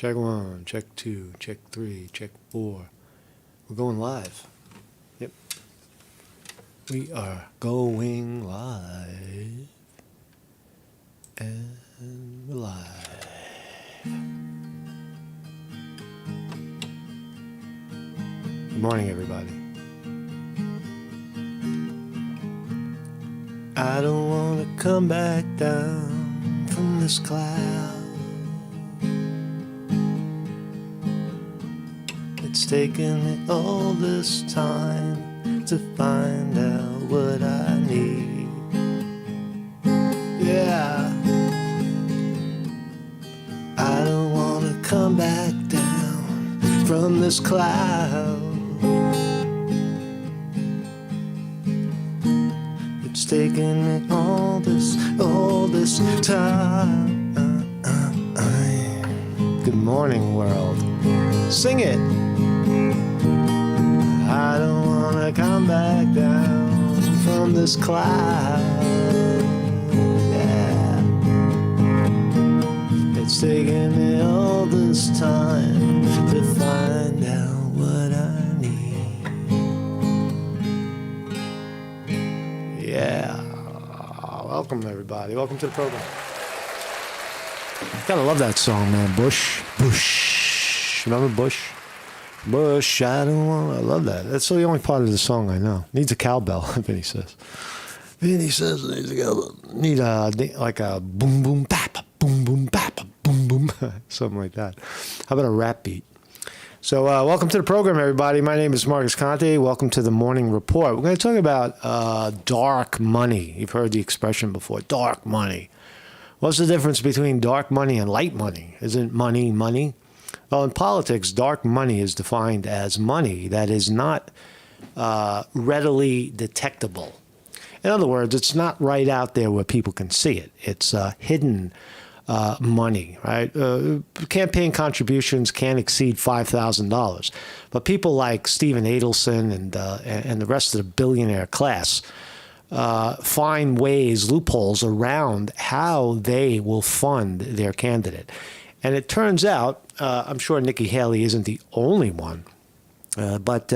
Check 1, check 2, check 3, check 4. We're going live. Yep. We are going live. And we're live. Good morning, everybody. I don't want to come back down from this cloud. It's taken me all this time to find out what I need. Yeah. I don't want to come back down from this cloud. It's taken me all this time. Good morning, world. Sing it. I don't want to come back down from this cloud. Yeah. It's taken me all this time to find out what I need. Yeah. Welcome, everybody. Welcome to the program. Gotta love that song, man. Bush. Remember Bush? Bush, I don't want. I love that. That's the only part of the song I know. Needs a cowbell, Vinny says. Vinny says it needs a cowbell. Need like a boom boom bap, boom boom bap, boom boom, something like that. How about a rap beat? So welcome to the program, everybody. My name is Marcus Conte. Welcome to the Morning Report. We're going to talk about dark money. You've heard the expression before, dark money. What's the difference between dark money and light money? Isn't money money? Well, in politics, dark money is defined as money that is not readily detectable. In other words, it's not right out there where people can see it. It's hidden money, right? Campaign contributions can't exceed $5,000. But people like Stephen Adelson and the rest of the billionaire class find ways, loopholes around how they will fund their candidate. And it turns out, I'm sure Nikki Haley isn't the only one, but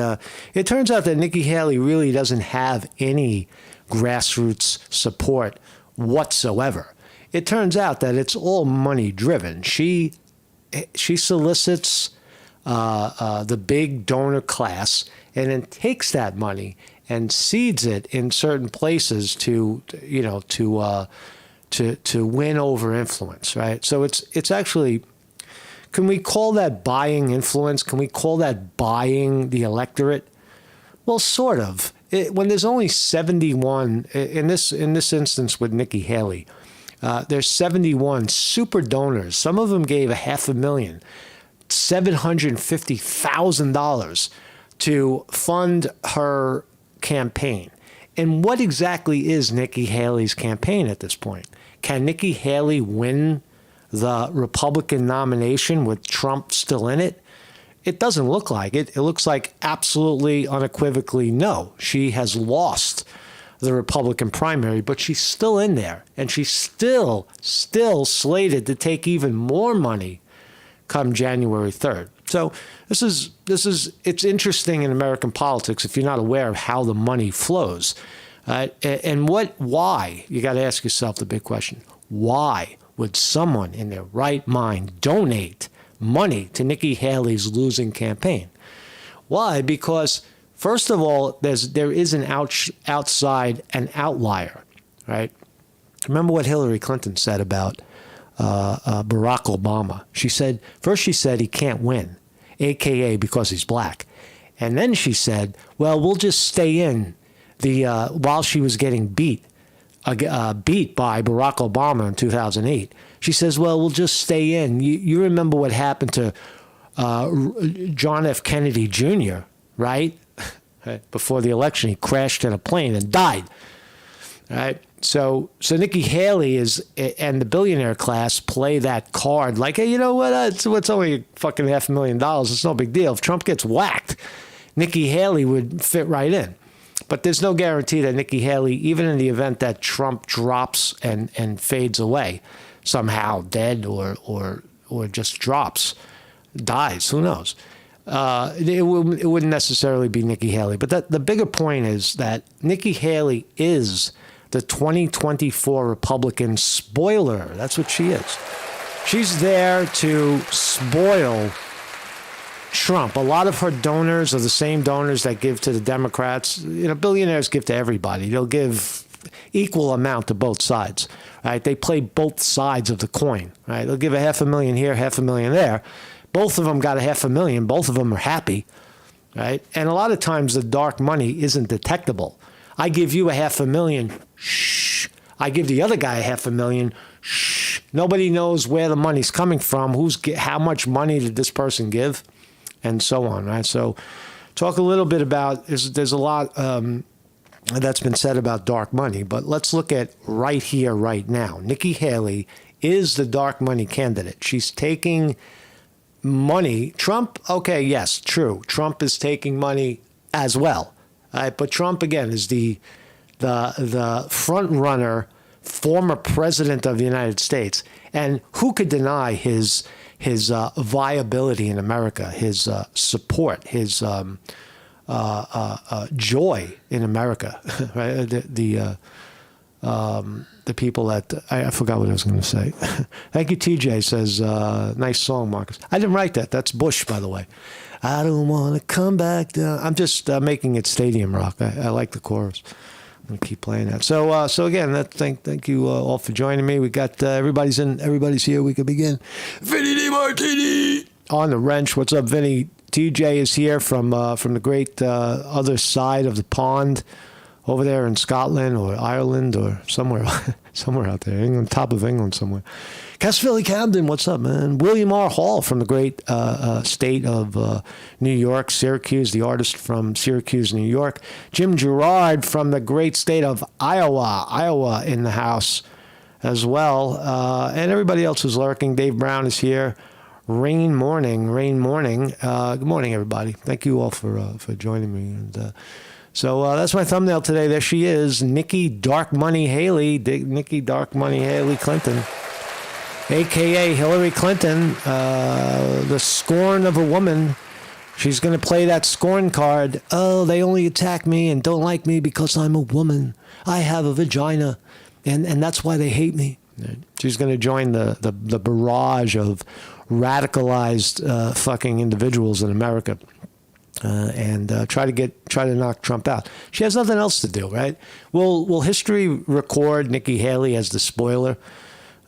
it turns out that Nikki Haley really doesn't have any grassroots support whatsoever. It turns out that it's all money driven. She solicits the big donor class and then takes that money and seeds it in certain places to win over influence, right? So it's actually, can we call that buying influence? Can we call that buying the electorate? Well, sort of. When there's only 71, in this instance with Nikki Haley, there's 71 super donors. Some of them gave $500,000, $750,000 to fund her campaign. And what exactly is Nikki Haley's campaign at this point? Can Nikki Haley win the Republican nomination with Trump still in it? It doesn't look like it. It looks like absolutely unequivocally no. She has lost the Republican primary, but she's still in there. And she's still slated to take even more money come January 3rd. So it's interesting in American politics if you're not aware of how the money flows. And why? You got to ask yourself the big question. Why would someone in their right mind donate money to Nikki Haley's losing campaign? Why? Because, first of all, there is an outside an outlier, right? Remember what Hillary Clinton said about Barack Obama. She said he can't win, a.k.a. because he's black. And then she said, well, we'll just stay in while she was getting beat by Barack Obama in 2008. She says, well, we'll just stay in. You remember what happened to John F. Kennedy Jr., right? Before the election, he crashed in a plane and died. Right? So Nikki Haley and the billionaire class play that card like, hey, you know what? It's only fucking $500,000. It's no big deal. If Trump gets whacked, Nikki Haley would fit right in. But there's no guarantee that Nikki Haley, even in the event that Trump drops and fades away, somehow dead or just drops, dies. Who knows? It wouldn't necessarily be Nikki Haley. But the bigger point is that Nikki Haley is the 2024 Republican spoiler. That's what she is. She's there to spoil Trump. A lot of her donors are the same donors that give to the Democrats. Billionaires give to everybody. They'll give equal amount to both sides, right? They play both sides of the coin, right? They'll give $500,000 here, $500,000 there. Both of them got $500,000. Both of them are happy, right? And a lot of times the dark money isn't detectable. I give you $500,000. Shh. I give the other guy $500,000. Shh. Nobody knows where the money's coming from. How much money did this person give, and so on, right? So, talk a little bit about. There's a lot that's been said about dark money, but let's look at right here, right now. Nikki Haley is the dark money candidate. She's taking money. Trump, okay, yes, true. Trump is taking money as well. But Trump, again, is the front runner, former president of the United States. And who could deny his viability in America, his support, his joy in America, right? The people that I forgot what I was going to say. Thank you, TJ says, nice song, Marcus. I didn't write that. That's Bush, by the way. I don't want to come back down. I'm just making it stadium rock. I like the chorus. I'm going to keep playing that. So again, thank you all for joining me. We got everybody's here. We can begin. Vinny DiMartini on the wrench. What's up, Vinny? TJ is here from the great other side of the pond, over there in Scotland or Ireland or somewhere out there, England, top of England somewhere. Cassville Camden, what's up, man? William R. Hall from the great state of New York, Syracuse, the artist from Syracuse, New York. Jim Gerard from the great state of Iowa in the house as well. And everybody else who's lurking. Dave Brown is here. Rain morning. Good morning, everybody. Thank you all for joining me. And so that's my thumbnail today. There she is, Nikki Dark Money Haley, Nikki Dark Money Haley Clinton, a.k.a. Hillary Clinton, the scorn of a woman. She's going to play that scorn card. Oh, they only attack me and don't like me because I'm a woman. I have a vagina, and that's why they hate me. She's going to join the barrage of radicalized fucking individuals in America. And try to knock Trump out. She has nothing else to do, right? Will history record Nikki Haley as the spoiler?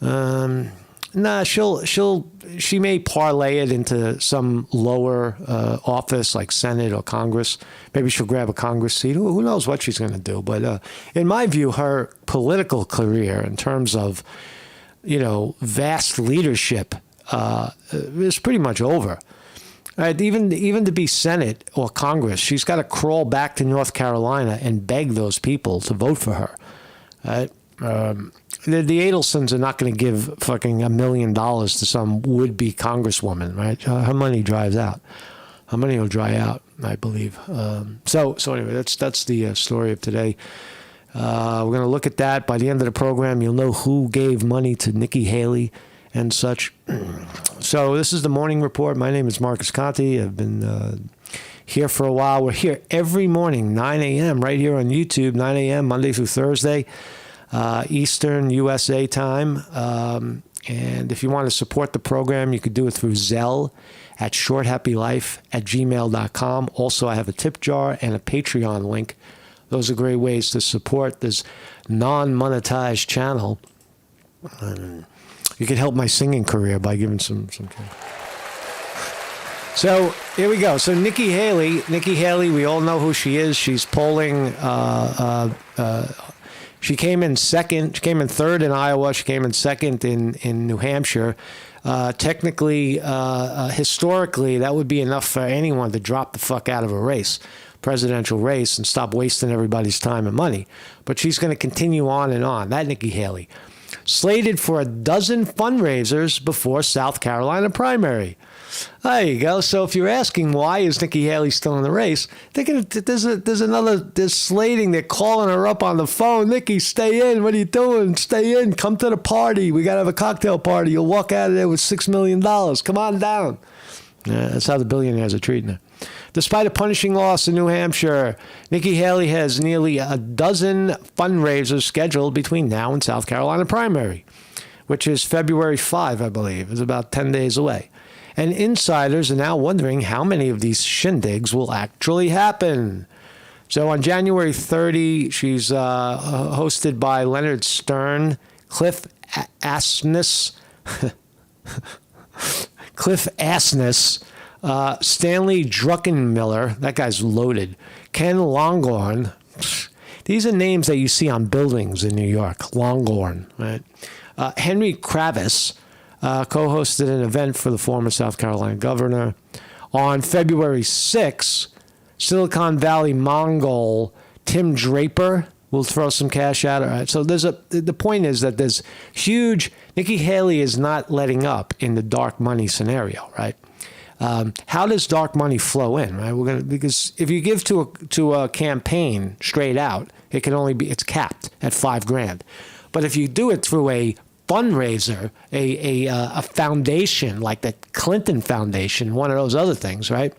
Nah, she may parlay it into some lower office like Senate or Congress. Maybe she'll grab a Congress seat. Who knows what she's going to do? But in my view, her political career, in terms of vast leadership, is pretty much over. Right, even to be Senate or Congress, she's got to crawl back to North Carolina and beg those people to vote for her. Right? The Adelsons are not going to give fucking $1 million to some would-be congresswoman. Right? Her money dries out. Her money will dry out, I believe. So anyway, that's the story of today. We're going to look at that. By the end of the program, you'll know who gave money to Nikki Haley and such. So this is the Morning Report. My name is Marcus Conte. I've been here for a while. We're here every morning, 9 a.m., right here on YouTube, 9 a.m., Monday through Thursday, Eastern USA time. And if you want to support the program, you could do it through Zelle at shorthappylife@gmail.com. Also, I have a tip jar and a Patreon link. Those are great ways to support this non-monetized channel. You could help my singing career by giving some. So here we go. So Nikki Haley, we all know who she is. She's polling. She came in second. She came in third in Iowa. She came in second in New Hampshire. Technically, historically, that would be enough for anyone to drop the fuck out of a presidential race, and stop wasting everybody's time and money. But she's going to continue on and on. That Nikki Haley. Slated for a dozen fundraisers before South Carolina primary. There you go. So if you're asking why is Nikki Haley still in the race, there's slating. They're calling her up on the phone. Nikki, stay in. What are you doing? Stay in. Come to the party. We got to have a cocktail party. You'll walk out of there with $6 million. Come on down. That's how the billionaires are treating her. Despite a punishing loss in New Hampshire, Nikki Haley has nearly a dozen fundraisers scheduled between now and South Carolina primary, which is February 5, I believe. It's about 10 days away. And insiders are now wondering how many of these shindigs will actually happen. So on January 30, she's hosted by Leonard Stern, Cliff Asness, Stanley Druckenmiller, that guy's loaded, Ken Longhorn. These are names that you see on buildings in New York. Longhorn, right? Henry Kravis co-hosted an event for the former South Carolina governor. On February 6, Silicon Valley Mongol Tim Draper will throw some cash out. All right. So the point is that there's huge. Nikki Haley is not letting up in the dark money scenario, right? How does dark money flow in, right? Because if you give to a campaign straight out, it's capped at $5,000. But if you do it through a fundraiser, a foundation like the Clinton Foundation, one of those other things, right?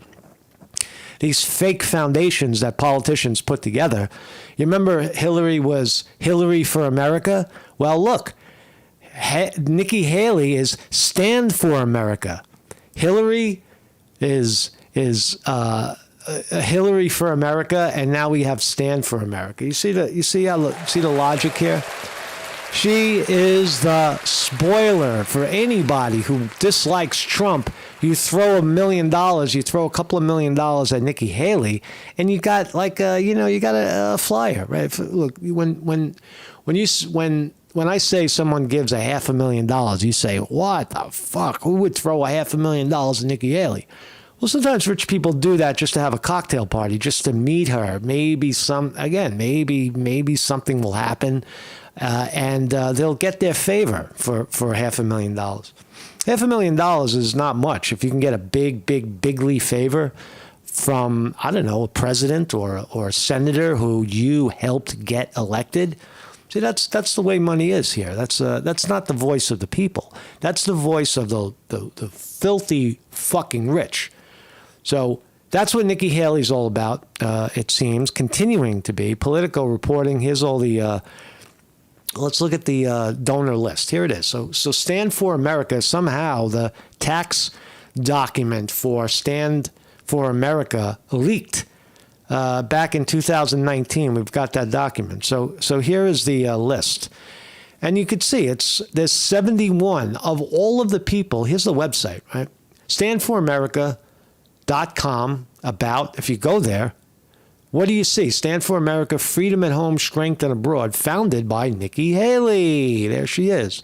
These fake foundations that politicians put together. You remember Hillary was Hillary for America? Well, look, Nikki Haley is Stand for America. Hillary is Hillary for America, and now we have Stand for America. You see the logic here? She is the spoiler for anybody who dislikes Trump. You throw $1 million, you throw a couple of $1 million at Nikki Haley, and you got you got a flyer, right? Look, when I say someone gives $500,000, you say, what the fuck? Who would throw $500,000 at Nikki Haley? Well, sometimes rich people do that just to have a cocktail party, just to meet her. Maybe something will happen. And they'll get their favor for $500,000. $500,000 is not much. If you can get a bigly favor from, I don't know, a president or a senator who you helped get elected. See, that's the way money is here. That's not the voice of the people. That's the voice of the filthy fucking rich. So that's what Nikki Haley's all about, it seems, continuing to be. Politico reporting, here's all the... Let's look at the donor list. Here it is. So Stand for America, somehow the tax document for Stand for America leaked back in 2019. We've got that document. So here is the list. And you could see there's 71 of all of the people. Here's the website, right? StandForAmerica.com about, if you go there, what do you see? Stand for America, Freedom at Home, Strength and Abroad, founded by Nikki Haley. There she is.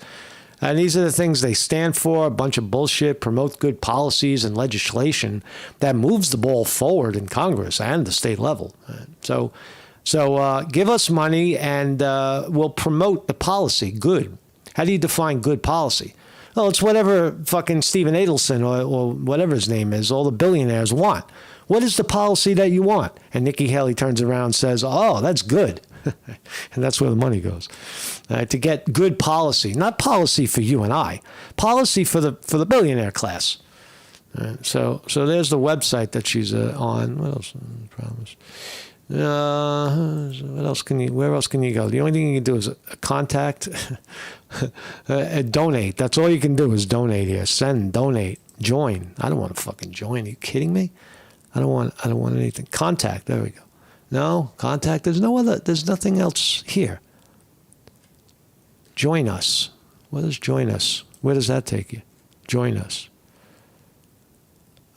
And these are the things they stand for, a bunch of bullshit, promote good policies and legislation that moves the ball forward in Congress and the state level. So give us money and we'll promote the policy. Good. How do you define good policy? Well, it's whatever fucking Stephen Adelson or whatever his name is, all the billionaires want. What is the policy that you want? And Nikki Haley turns around and says, oh, that's good. And that's where the money goes. To get good policy, not policy for you and I, policy for the billionaire class. So there's the website that she's on. What else? Promise. Where else can you go? The only thing you can do is contact, donate. That's all you can do is donate here. Send, donate, join. I don't want to fucking join. Are you kidding me? I don't want anything. Contact. There we go. No, contact. There's nothing else here. Join us. What is join us? Where does that take you? Join us.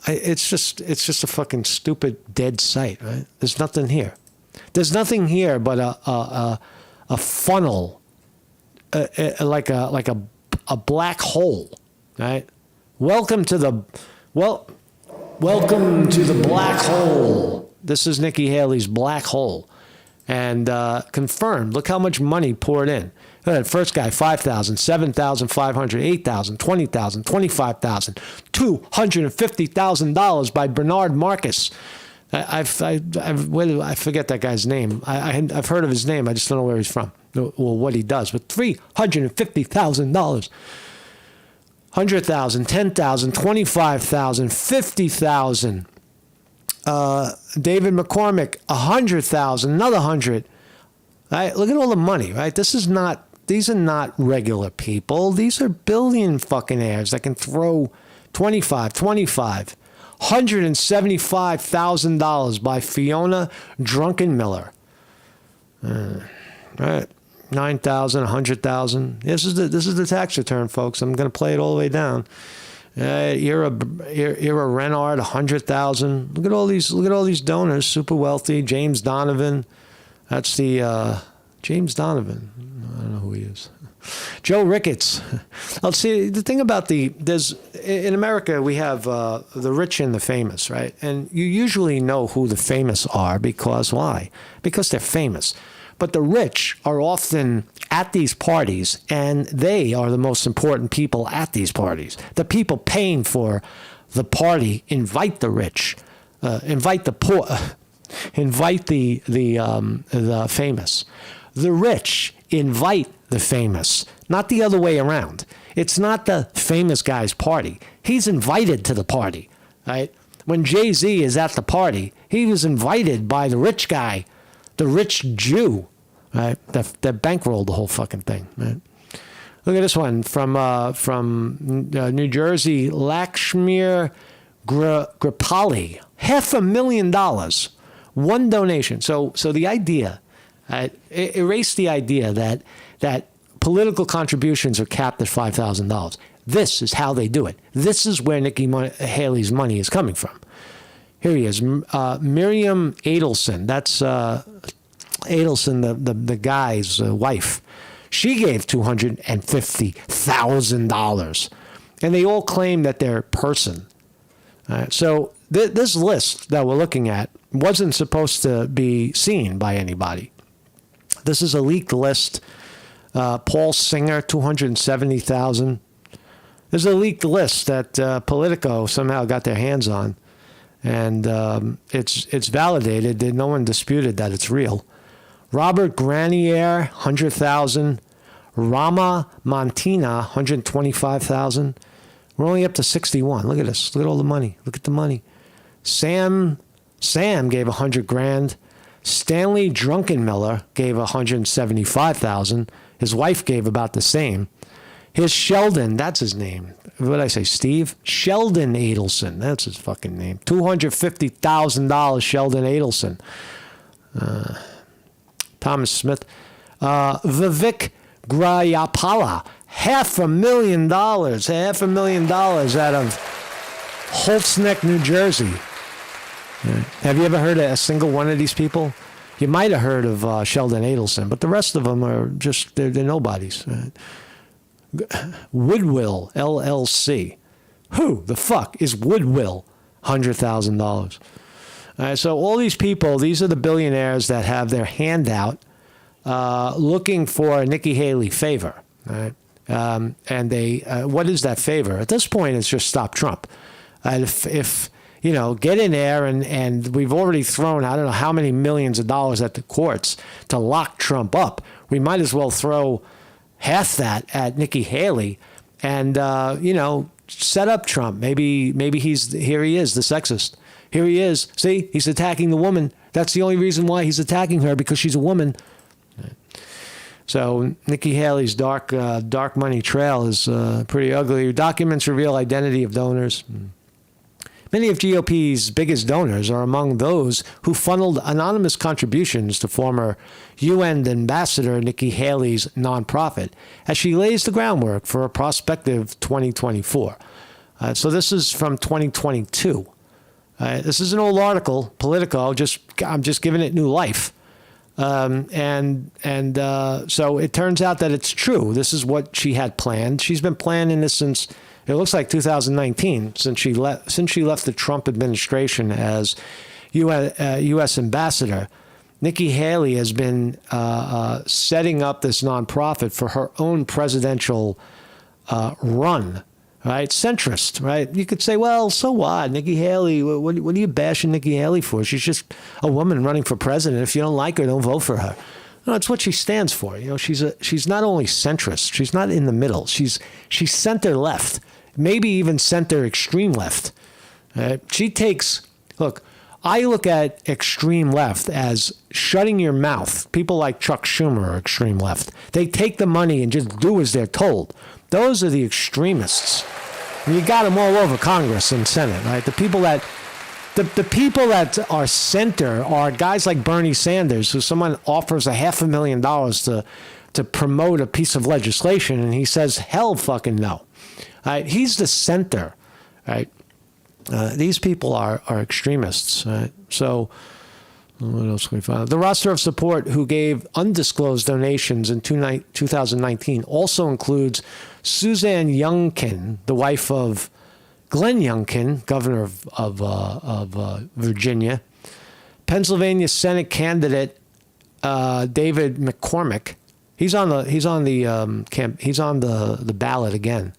It's just a fucking stupid dead site, right? There's nothing here. There's nothing here but a funnel, like a black hole, right? Welcome to the black hole. This is Nikki Haley's black hole. And confirmed. Look how much money poured in. First guy, $5,000, $7,500, $8,000, $20,000, $25,000, $250,000 by Bernard Marcus. I forget that guy's name. I've heard of his name. I just don't know where he's from or what he does. But $350,000. 100,000, 10,000, 25,000, 50,000. David McCormick, 100,000, another 100. Right? Look at all the money, right? These are not regular people. These are billion fucking heirs that can throw 25. $175,000 by Fiona Drunkenmiller. Right. 9,000, 100,000. This is the tax return, folks. I'm going to play it all the way down. Ira Renard, 100,000. Look at all these donors, super wealthy. James Donovan. That's the James Donovan. I don't know who he is. Joe Ricketts. Let's see. The thing about in America, we have the rich and the famous, right? And you usually know who the famous are because why? Because they're famous. But the rich are often at these parties, and they are the most important people at these parties. The people paying for the party invite the rich, invite the poor, invite the famous. The rich invite the famous, not the other way around. It's not the famous guy's party. He's invited to the party, right? When Jay-Z is at the party, he was invited by the rich guy, the rich Jew, right? That bankrolled the whole fucking thing, right? Look at this one from New Jersey, Lakshmir Gripali, $500,000, one donation. So the idea, erase the idea that political contributions are capped at $5,000. This is how they do it. This is where Nikki Haley's money is coming from. Here he is, Miriam Adelson. That's Adelson, the guy's wife. She gave $250,000, and they all claim that they're person. So this list that we're looking at wasn't supposed to be seen by anybody. This is a leaked list. Paul Singer, $270,000. There's a leaked list that Politico somehow got their hands on, and it's validated. No one disputed that it's real. Robert Granier, $100,000. Rama Montina, $125,000. We're only up to 61. Look at this. Look at all the money. Look at the money. Sam gave $100,000. Stanley Drunkenmiller gave $175,000. His wife gave about the same. His Sheldon, that's his name. What did I say, Steve? Sheldon Adelson, that's his fucking name. $250,000, Sheldon Adelson. Thomas Smith. Vivek Grayapala, $500,000 out of Holtzneck, New Jersey. Have you ever heard of a single one of these people? You might have heard of Sheldon Adelson, but the rest of them are just, they're nobodies. Woodwill, LLC. Who the fuck is Woodwill? $100,000. So all these people, these are the billionaires that have their hand out looking for a Nikki Haley favor. Right? And they, what is that favor? At this point, it's just stop Trump. If you know, get in there and we've already thrown, I don't know how many millions of dollars at the courts to lock Trump up. We might as well throw half that at Nikki Haley and, you know, set up Trump. Maybe here he is, the sexist. Here he is. See, he's attacking the woman. That's the only reason why he's attacking her, because she's a woman. So Nikki Haley's dark money trail is pretty ugly. Documents reveal identity of donors. Many of GOP's biggest donors are among those who funneled anonymous contributions to former UN Ambassador Nikki Haley's nonprofit as she lays the groundwork for a prospective 2024. So this is from 2022. This is an old article, Politico. I'm just giving it new life. So it turns out that it's true. This is what she had planned. She's been planning this since, it looks like 2019, since she left the Trump administration as U.S. ambassador. Nikki Haley has been setting up this nonprofit for her own presidential run, right? Centrist, right? You could say, well, so what? Nikki Haley, what are you bashing Nikki Haley for? She's just a woman running for president. If you don't like her, don't vote for her. No, it's what she stands for. You know, she's not only centrist, she's not in the middle. She's center left. maybe even center extreme left. She takes, look, I look at extreme left as shutting your mouth. People like Chuck Schumer are extreme left. They take the money and just do as they're told. Those are the extremists. And you got them all over Congress and Senate, right? The people that are center are guys like Bernie Sanders, who someone offers $500,000 to promote a piece of legislation, and he says, hell fucking no. Right? He's the center, right? These people are extremists, right? So what else can we find? The roster of support who gave undisclosed donations in 2019 also includes Suzanne Youngkin, the wife of Glenn Youngkin, governor of Virginia, Pennsylvania Senate candidate David McCormick. He's on the ballot again,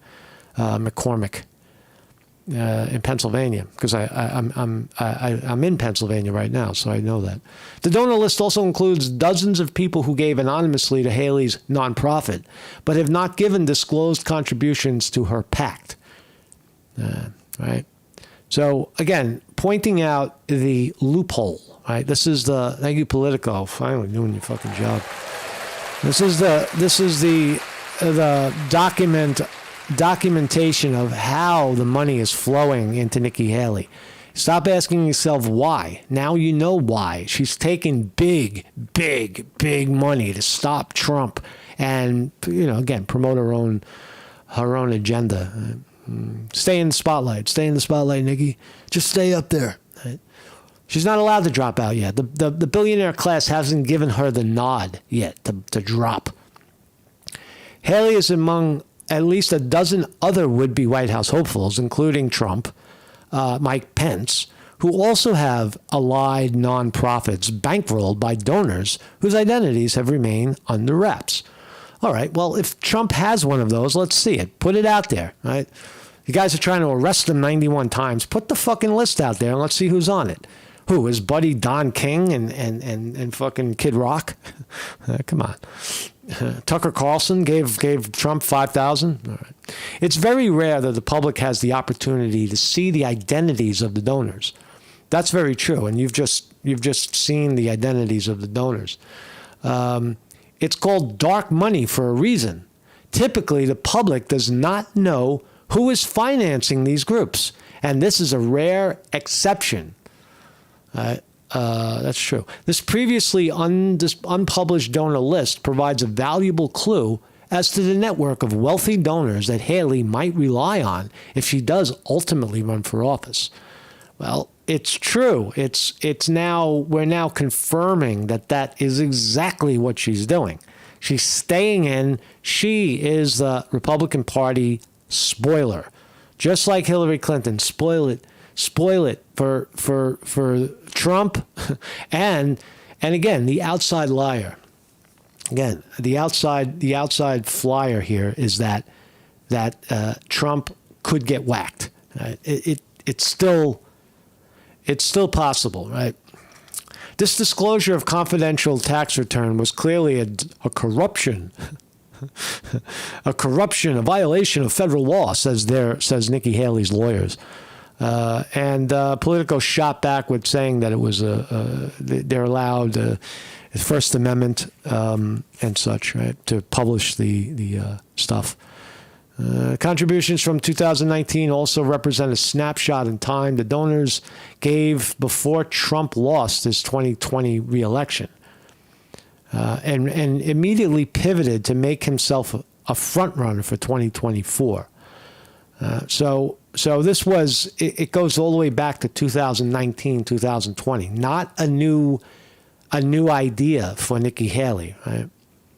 McCormick. In Pennsylvania, because I'm in Pennsylvania right now, so I know that. The donor list also includes dozens of people who gave anonymously to Haley's nonprofit, but have not given disclosed contributions to her PAC. Right? So, again, pointing out the loophole, right? This is the, thank you, Politico, finally doing your fucking job. This is the documentation of how the money is flowing into Nikki Haley. Stop asking yourself why. Now you know why. She's taking big money to stop Trump and, again, promote her own agenda. Stay in the spotlight. Stay in the spotlight, Nikki. Just stay up there. Right? She's not allowed to drop out yet. The billionaire class hasn't given her the nod yet to drop. Haley is among at least a dozen other would-be White House hopefuls, including Trump, Mike Pence, who also have allied nonprofits bankrolled by donors whose identities have remained under wraps. All right, well, if Trump has one of those, let's see it. Put it out there, right? You guys are trying to arrest him 91 times. Put the fucking list out there and let's see who's on it. Who, his buddy Don King and fucking Kid Rock? Come on. Tucker Carlson gave Trump $5,000. All right. It's very rare that the public has the opportunity to see the identities of the donors. That's very true, and you've just seen the identities of the donors. It's called dark money for a reason. Typically, the public does not know who is financing these groups, and this is a rare exception. That's true. This previously unpublished donor list provides a valuable clue as to the network of wealthy donors that Haley might rely on if she does ultimately run for office. Well, it's true. We're now confirming that is exactly what she's doing. She's staying in. She is the Republican Party spoiler, just like Hillary Clinton. Spoil it for Trump, and again the outside liar. Again, the outside flyer here is that Trump could get whacked. It's still possible, right? This disclosure of confidential tax return was clearly a corruption. A violation of federal law, says Nikki Haley's lawyers. And Politico shot back with saying that it was they're allowed First Amendment and such, right, to publish the stuff. Contributions from 2019 also represent a snapshot in time the donors gave before Trump lost his 2020 reelection, and immediately pivoted to make himself a front runner for 2024. So this was, it goes all the way back to 2019, 2020, not a new idea for Nikki Haley, right?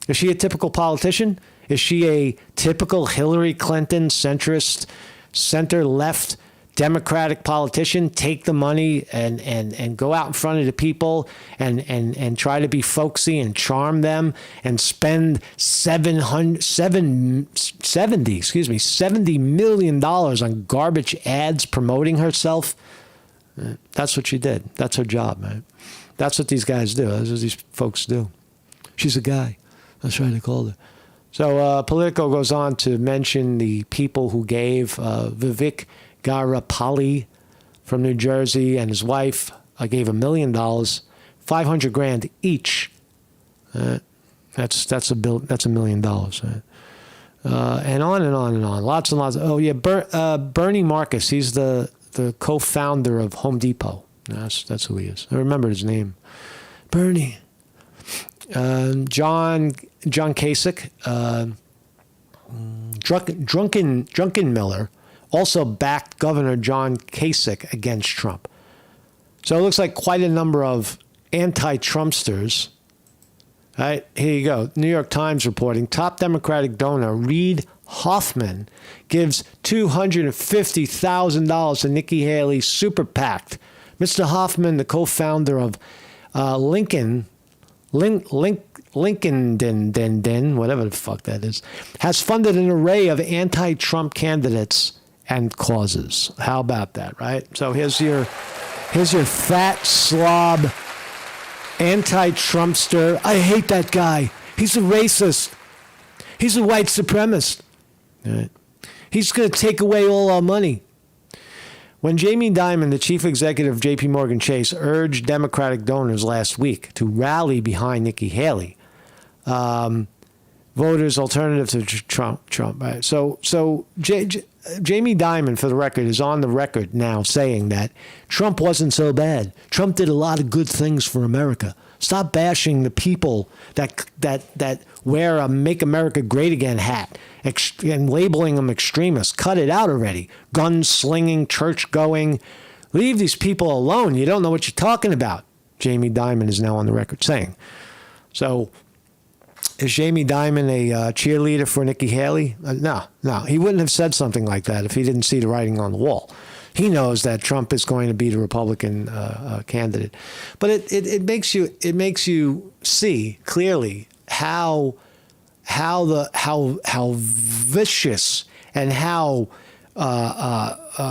Is she a typical politician? Is she a typical Hillary Clinton centrist, center-left Democratic politician? Take the money and go out in front of the people and try to be folksy and charm them and spend $70 million on garbage ads promoting herself? That's what she did. That's her job, man. That's what these guys do. That's what these folks do. She's a guy. That's right, they called her. So Politico goes on to mention the people who gave Vivek Garapalli from New Jersey and his wife gave $1 million, $500,000 each. That's $1 million. Right? And on and on and on. Lots and lots. Oh yeah, Bernie Marcus. He's the co-founder of Home Depot. That's who he is. I remember his name. Bernie. John Kasich, Drunken Miller, also backed Governor John Kasich against Trump. So it looks like quite a number of anti-Trumpsters. All right, here you go. New York Times reporting, top Democratic donor Reid Hoffman gives $250,000 to Nikki Haley's super PAC. Mr. Hoffman, the co-founder of Lincoln, whatever the fuck that is, has funded an array of anti-Trump candidates and causes. How about that, right? So here's your fat slob anti-Trumpster. I hate that guy. He's a racist. He's a white supremacist. All right. He's going to take away all our money. When Jamie Dimon, the chief executive of J.P. Morgan Chase, urged Democratic donors last week to rally behind Nikki Haley, voters' alternative to Trump. Right? So Jamie Dimon, for the record, is on the record now saying that Trump wasn't so bad. Trump did a lot of good things for America. Stop bashing the people that wear a "Make America Great Again" hat and labeling them extremists. Cut it out already. Gun-slinging, church-going. Leave these people alone. You don't know what you're talking about, Jamie Dimon is now on the record saying. So is Jamie Dimon a cheerleader for Nikki Haley? No. He wouldn't have said something like that if he didn't see the writing on the wall. He knows that Trump is going to be the Republican candidate. But it makes you see clearly how vicious and how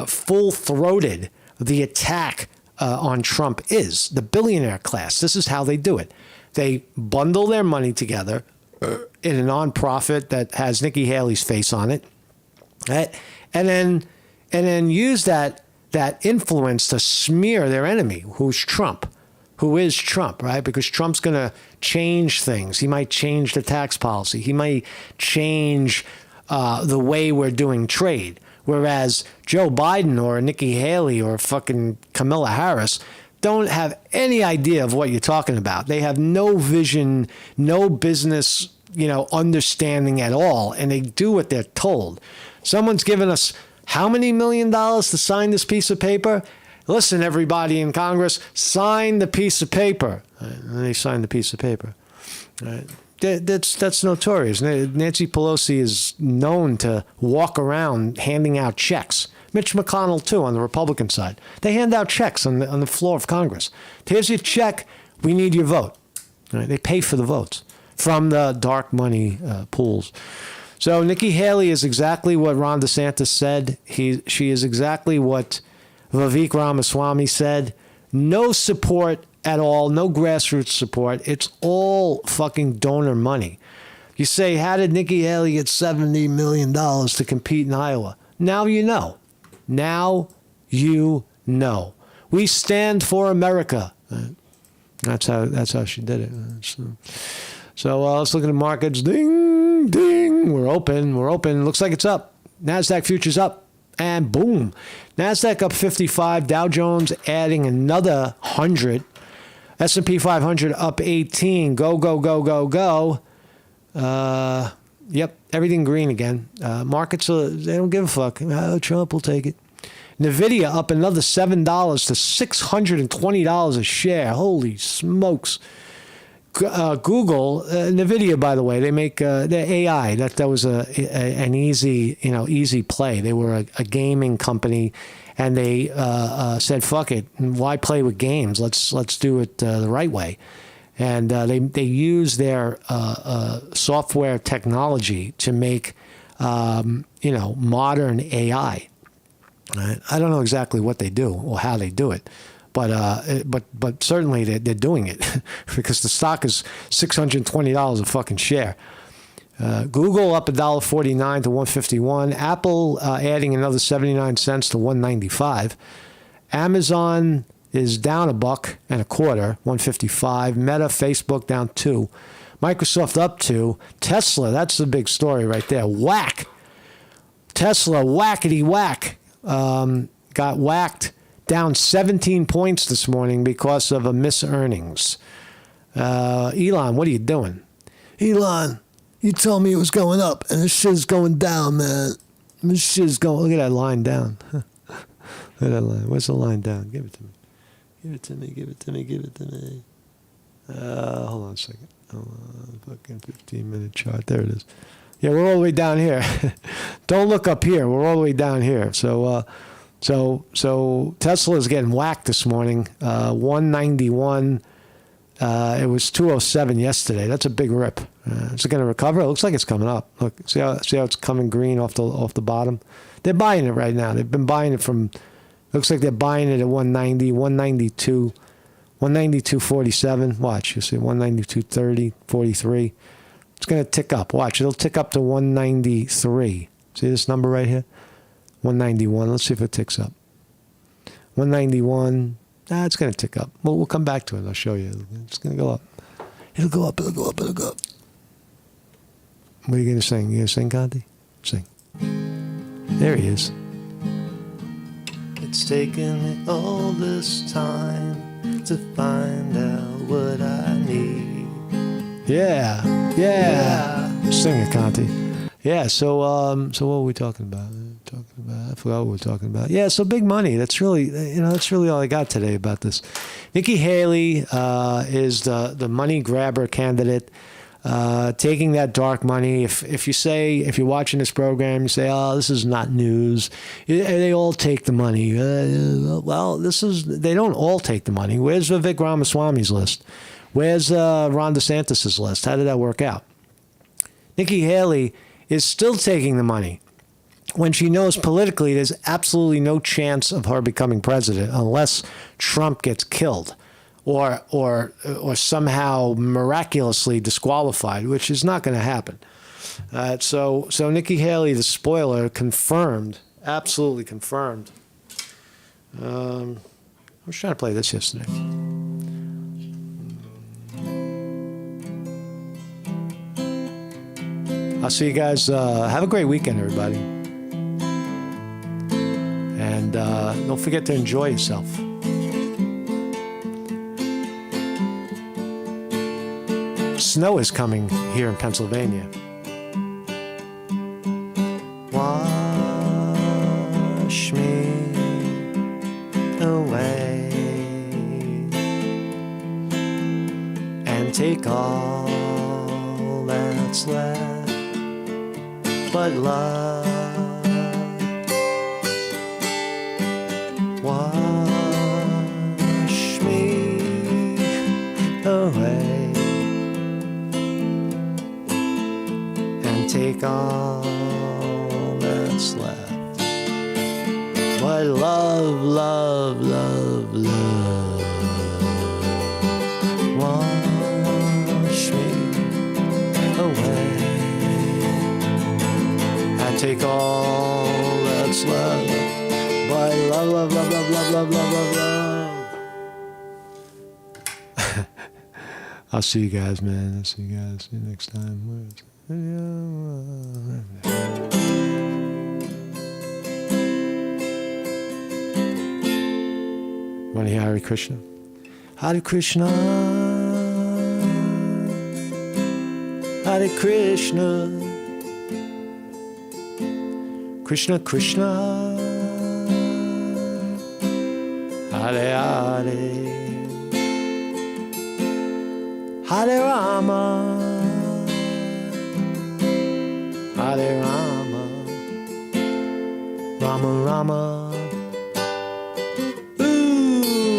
full-throated the attack on Trump is. The billionaire class. This is how they do it. They bundle their money together in a nonprofit that has Nikki Haley's face on it, right? And then use that influence to smear their enemy, who is Trump, right? Because Trump's going to change things. He might change the tax policy. He might change the way we're doing trade. Whereas Joe Biden or Nikki Haley or fucking Kamala Harris don't have any idea of what you're talking about. They have no vision, no business, understanding at all, and they do what they're told. Someone's given us how many $1 million to sign this piece of paper? Listen, everybody in Congress, sign the piece of paper. And they sign the piece of paper. That's notorious. Nancy Pelosi is known to walk around handing out checks. Mitch McConnell, too, on the Republican side. They hand out checks on the floor of Congress. Here's your check. We need your vote. Right? They pay for the votes from the dark money pools. So Nikki Haley is exactly what Ron DeSantis said. She is exactly what Vivek Ramaswamy said. No support at all. No grassroots support. It's all fucking donor money. You say, how did Nikki Haley get $70 million to compete in Iowa? Now you know. Now you know. We stand for America. That's how she did it. So let's look at the markets. Ding, ding. We're open. Looks like it's up. NASDAQ futures up. And boom. NASDAQ up 55. Dow Jones adding another 100. S&P 500 up 18. Go, go, go, go, go. Yep, everything green again. Markets, they don't give a fuck. Trump will take it. NVIDIA up another $7 to $620 a share. Holy smokes. Google, NVIDIA, by the way, they make their AI. That was an easy play. They were a gaming company, and they said, "Fuck it, why play with games? Let's do it the right way." And they use their software technology to make modern AI. Right? I don't know exactly what they do or how they do it. But certainly they're doing it because the stock is $620 a fucking share. Google up $1.49 to $1.51. Apple adding another 79 cents to $1.95. Amazon is down $1.25, $1.55. Meta, Facebook down 2. Microsoft up 2. Tesla, that's the big story right there. Whack. Tesla, whackety whack. Got whacked down 17 points this morning because of a miss earnings. Elon, what are you doing? Elon, you told me it was going up, and this shit's going down, man. This shit's going. Look at that line down. Look at that line. Where's the line down? Give it to me. Give it to me. Give it to me. Give it to me. Hold on a second. Hold on. Fucking 15-minute chart. There it is. Yeah, we're all the way down here. Don't look up here. We're all the way down here. So Tesla is getting whacked this morning. 191. It was 207 yesterday. That's a big rip. Is it going to recover? It looks like it's coming up. Look, see how it's coming green off the bottom. They're buying it right now. They've been buying it from. Looks like they're buying it at 190, 192, 192.47. Watch, you see 192.30, 43. It's going to tick up. Watch, it'll tick up to 193. See this number right here? 191. Let's see if it ticks up. 191. It's going to tick up. We'll come back to it. I'll show you. It's going to go up. It'll go up. It'll go up. It'll go up. What are you going to sing? You going to sing, Conte? Sing. There he is. It's taken me all this time to find out what I need. Yeah. Sing it, Conte. Yeah. So what were we talking about? I forgot what we were talking about. Yeah, so big money. That's really all I got today about this. Nikki Haley is the money grabber candidate, taking that dark money. If you're watching this program, you say, oh, this is not news. They all take the money. Well, they don't all take the money. Where's Vivek Ramaswamy's list? Where's Ron DeSantis' list? How did that work out? Nikki Haley is still taking the money when she knows politically there's absolutely no chance of her becoming president unless Trump gets killed or somehow miraculously disqualified, which is not going to happen. So Nikki Haley, the spoiler, absolutely confirmed. I was trying to play this yesterday. I'll see you guys. Have a great weekend, everybody. And don't forget to enjoy yourself. Snow is coming here in Pennsylvania. Wash me away and take all that's left but love. Wash me away and take all that's left but love, love, love, love. Wash me away and take all that's left but love, love, love, love, love, love, love, love, love. I'll see you guys, man. I'll see you guys. See you next time. Want to hear Hare Krishna? Hare Krishna. Hare Krishna. Krishna Krishna. Hare Hare. Hare Rama. Hare Rama. Rama Rama.